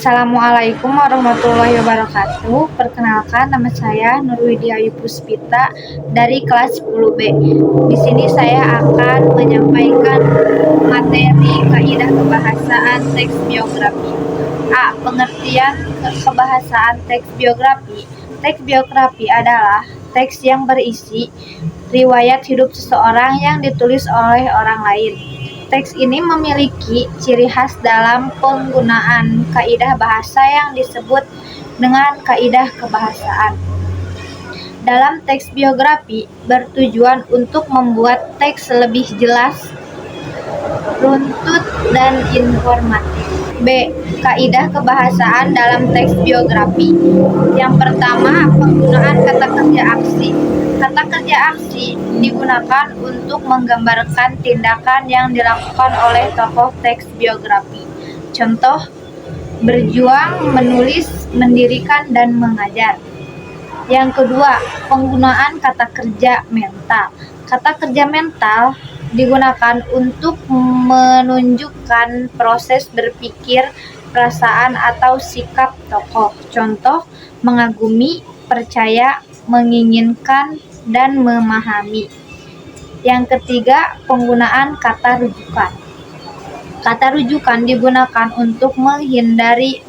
Assalamualaikum warahmatullahi wabarakatuh. Perkenalkan, nama saya Nurwidia Ayu Puspita dari kelas 10B. Di sini saya akan menyampaikan materi kaidah kebahasaan teks biografi. A. Pengertian kebahasaan teks biografi. Teks biografi adalah teks yang berisi riwayat hidup seseorang yang ditulis oleh orang lain. Teks ini memiliki ciri khas dalam penggunaan kaidah bahasa yang disebut dengan kaidah kebahasaan. Dalam teks biografi bertujuan untuk membuat teks lebih jelas, runtut, dan informatif. B. Kaidah kebahasaan dalam teks biografi. Yang pertama, penggunaan kata kerja aksi. Kata kerja aksi digunakan untuk menggambarkan tindakan yang dilakukan oleh tokoh teks biografi. Contoh, berjuang, menulis, mendirikan, dan mengajar. Yang kedua, penggunaan kata kerja mental. Kata kerja mental digunakan untuk menunjukkan proses berpikir, perasaan, atau sikap tokoh. Contoh, mengagumi, percaya, menginginkan, dan memahami. Yang ketiga, penggunaan kata rujukan. Kata rujukan digunakan untuk menghindari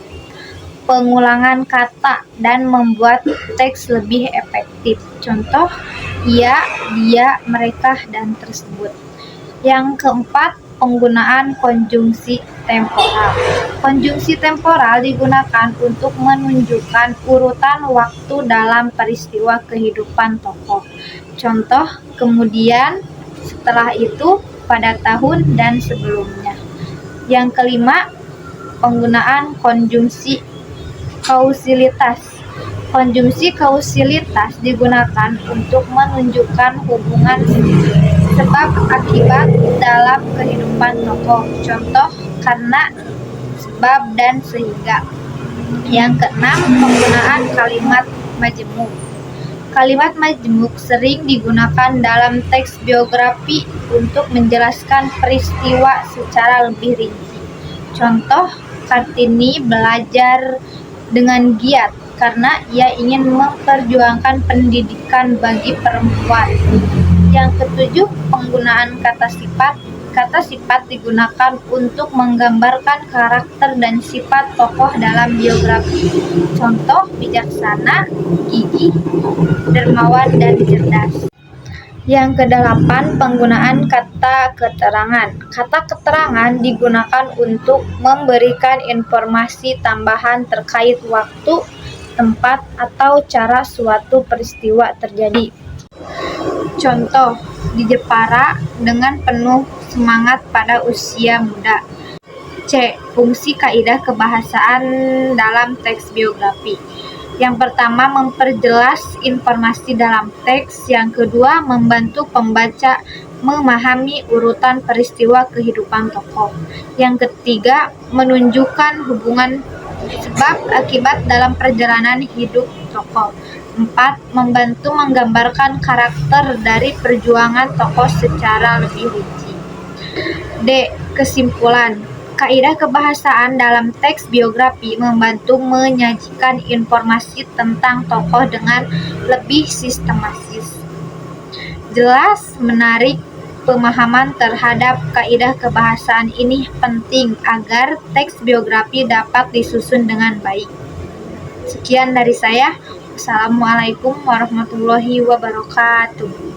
pengulangan kata dan membuat teks lebih efektif. Contoh, ia, dia, mereka, dan tersebut. Yang keempat, penggunaan konjungsi temporal. Konjungsi temporal digunakan untuk menunjukkan urutan waktu dalam peristiwa kehidupan tokoh. Contoh, kemudian, setelah itu, pada tahun, dan sebelumnya. Yang kelima, penggunaan konjungsi kausalitas. Konjungsi kausalitas digunakan untuk menunjukkan hubungan sebab akibat dalam kehidupan tokoh. Contoh, karena, sebab, dan sehingga. Yang keenam, penggunaan kalimat majemuk. Kalimat majemuk sering digunakan dalam teks biografi untuk menjelaskan peristiwa secara lebih rinci. Contoh, Kartini belajar dengan giat karena ia ingin memperjuangkan pendidikan bagi perempuan. Yang ketujuh, penggunaan kata sifat. Kata sifat digunakan untuk menggambarkan karakter dan sifat tokoh dalam biografi. Contoh, bijaksana, gigih, dermawan, dan cerdas. Yang kedelapan, penggunaan kata keterangan. Kata keterangan digunakan untuk memberikan informasi tambahan terkait waktu, tempat, atau cara suatu peristiwa terjadi. Contoh, di Jepara dengan penuh semangat pada usia muda. C. Fungsi kaidah kebahasaan dalam teks biografi. Yang pertama, memperjelas informasi dalam teks. Yang kedua, membantu pembaca memahami urutan peristiwa kehidupan tokoh. Yang ketiga, menunjukkan hubungan sebab akibat dalam perjalanan hidup tokoh. 4. Membantu menggambarkan karakter dari perjuangan tokoh secara lebih rinci. D. Kesimpulan. Kaidah kebahasaan dalam teks biografi membantu menyajikan informasi tentang tokoh dengan lebih sistematis, jelas, menarik. Pemahaman terhadap kaidah kebahasaan ini penting agar teks biografi dapat disusun dengan baik. Sekian dari saya. Assalamualaikum warahmatullahi wabarakatuh.